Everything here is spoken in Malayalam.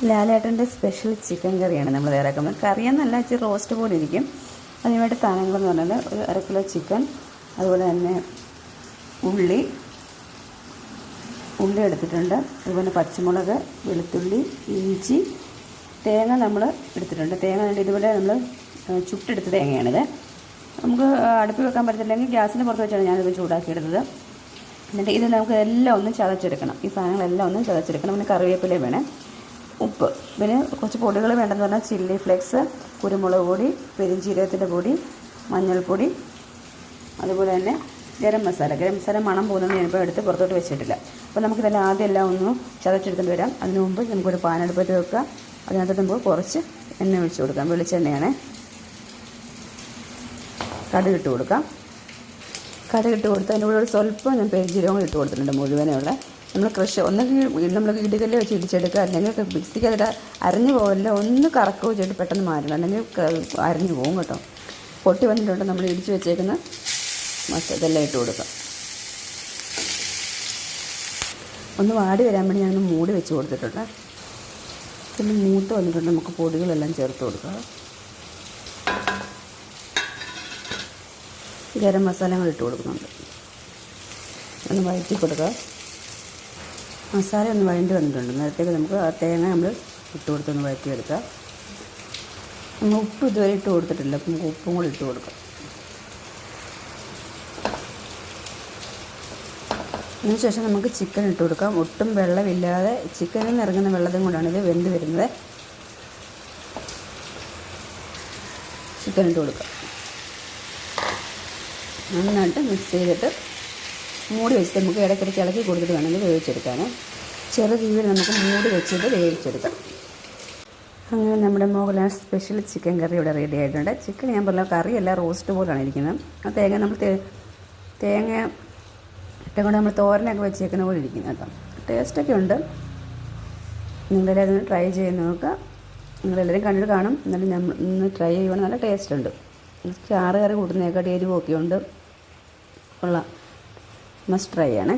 ലാലേട്ടൻ്റെ സ്പെഷ്യൽ ചിക്കൻ കറിയാണ് നമ്മൾ തയ്യാറാക്കുന്നത്. കറിയെന്നല്ല, ഇച്ചിരി റോസ്റ്റ് പോലെ ഇരിക്കും. അതിനുവേണ്ടി സാധനങ്ങളെന്ന് പറഞ്ഞാൽ ഒരു 1/2 കിലോ ചിക്കൻ, അതുപോലെ തന്നെ ഉള്ളി എടുത്തിട്ടുണ്ട്, അതുപോലെ പച്ചമുളക്, വെളുത്തുള്ളി, ഇഞ്ചി, തേങ്ങ നമ്മൾ എടുത്തിട്ടുണ്ട്. തേങ്ങ ഇതുപോലെ നമ്മൾ ചുട്ടെടുത്ത തേങ്ങയാണിത്. നമുക്ക് അടുപ്പിൽ വെക്കാൻ പറ്റത്തില്ലെങ്കിൽ ഗ്യാസിന് പുറത്ത് വെച്ചാണ് ഞാനിത് ചൂടാക്കിയെടുത്തത്. എന്നിട്ട് ഇത് നമുക്ക് എല്ലാം ഒന്ന് ചതച്ചെടുക്കണം. ഈ സാധനങ്ങളെല്ലാം ഒന്ന് ചതച്ചെടുക്കണം. പിന്നെ കറിവേപ്പില വേണം, ഉപ്പ്, പിന്നെ കുറച്ച് പൊടികൾ വേണ്ടെന്ന് പറഞ്ഞാൽ ചില്ലി ഫ്ലേക്സ്, കുരുമുളക് പൊടി, പെരുംജീരകത്തിൻ്റെ പൊടി, മഞ്ഞൾപ്പൊടി, അതുപോലെ തന്നെ ഗരം മസാല മണം പോകുന്നത് ഞാനിപ്പോൾ എടുത്ത് പുറത്തോട്ട് വെച്ചിട്ടില്ല. അപ്പോൾ നമുക്കിതെല്ലാം ആദ്യം എല്ലാം ഒന്ന് ചതച്ചെടുത്തിട്ട് വരാം. അതിന് മുമ്പ് നമുക്കൊരു പാനെടുപ്പത്ത് വെക്കുക. അതിനകത്ത് നമുക്ക് കുറച്ച് എണ്ണ ഒഴിച്ച് കൊടുക്കാം. വെളിച്ചെണ്ണയാണ്. കടുകിട്ട് കൊടുക്കാം. കടുകിട്ട് കൊടുത്ത് അതിൻ്റെ കൂടെ ഒരു സ്വല്പം ഞാൻ പെരുംജീരകം ഇട്ട് കൊടുത്തിട്ടുണ്ട്, മുഴുവനുള്ള. നമ്മൾ ഒന്നെങ്കിൽ നമ്മൾ ഇടികല്ല് വെച്ച് ഇടിച്ചെടുക്കുക, അല്ലെങ്കിൽ മിക്സിക്ക് അതിൽ അരഞ്ഞു പോകല്ല, ഒന്ന് കറക്കുകയോ ചെയ്തിട്ട് പെട്ടെന്ന് മാറ്റണം, അല്ലെങ്കിൽ അരഞ്ഞു പോകും കേട്ടോ. പൊട്ടി വന്നിട്ടുണ്ട്. നമ്മൾ ഇടിച്ച് വെച്ചേക്കുന്ന ഇതെല്ലാം ഇട്ട് കൊടുക്കാം. ഒന്ന് വാടി വരാൻ വേണ്ടി ഞാനൊന്ന് മൂടി വെച്ച് കൊടുത്തിട്ടുണ്ട്. പിന്നെ മൂത്ത് വന്നിട്ടുണ്ട്. നമുക്ക് പൊടികളെല്ലാം ചേർത്ത് കൊടുക്കുക. ഗരം മസാലകൾ ഇട്ട് കൊടുക്കുന്നുണ്ട്. ഒന്ന് വഴറ്റി കൊടുക്കുക. മസാല ഒന്ന് വഴണ്ടി വന്നിട്ടുണ്ട്. നേരത്തേക്ക് നമുക്ക് ആ തേങ്ങ നമ്മൾ ഇട്ട് കൊടുത്തൊന്ന് വഴറ്റിയെടുക്കുക. നമ്മൾ ഉപ്പ് ഇതുവരെ ഇട്ട് കൊടുത്തിട്ടില്ല, അപ്പം നമുക്ക് ഉപ്പും കൂടി ഇട്ട് കൊടുക്കാം. അതിനുശേഷം നമുക്ക് ചിക്കൻ ഇട്ട് കൊടുക്കാം. ഒട്ടും വെള്ളമില്ലാതെ ചിക്കനിൽ നിന്ന് ഇറങ്ങുന്ന വെള്ളത്തും കൊണ്ടാണ് ഇത് വെന്ത് വരുന്നത്. ചിക്കൻ ഇട്ട് കൊടുക്കാം. നന്നായിട്ട് മിക്സ് ചെയ്തിട്ട് മൂടി വെച്ചിട്ട് നമുക്ക് ഇടയ്ക്കിടയ്ക്ക് ഇളക്കി കൊടുത്തിട്ട് വേണമെങ്കിൽ വേവിച്ചെടുക്കാൻ. ചെറു തീയിൽ നമുക്ക് മൂടി വെച്ചിട്ട് വേവിച്ചെടുക്കാം. അങ്ങനെ നമ്മുടെ മോഹൻലാൽ സ്പെഷ്യൽ ചിക്കൻ കറി ഇവിടെ റെഡി ആയിട്ടുണ്ട്. ചിക്കൻ ഞാൻ പറഞ്ഞ കറിയല്ല, റോസ്റ്റ് പോലാണ് ഇരിക്കുന്നത്. ആ തേങ്ങ നമ്മൾ തേങ്ങ ഇട്ടുകൊണ്ട് നമ്മൾ തോരനൊക്കെ വെച്ചേക്കുന്ന പോലെ ഇരിക്കുന്നത് കേട്ടോ. ടേസ്റ്റൊക്കെ ഉണ്ട്. നിങ്ങളെല്ലാം അതൊന്ന് ട്രൈ ചെയ്ത് നോക്കുക. നിങ്ങളെല്ലാവരും കണ്ടിട്ട് കാണും. എന്നാലും നമ്മൾ ഇന്ന് ട്രൈ ചെയ്യുവാണെങ്കിൽ നല്ല ടേസ്റ്റ് ഉണ്ട്. ചാറ് കറി കൂട്ടുന്നതിനേക്കാട്ടി എരിവൊക്കെ ഉണ്ട്. കൊള്ളാം. മസ്റ്റ് ട്രൈ ആണ്.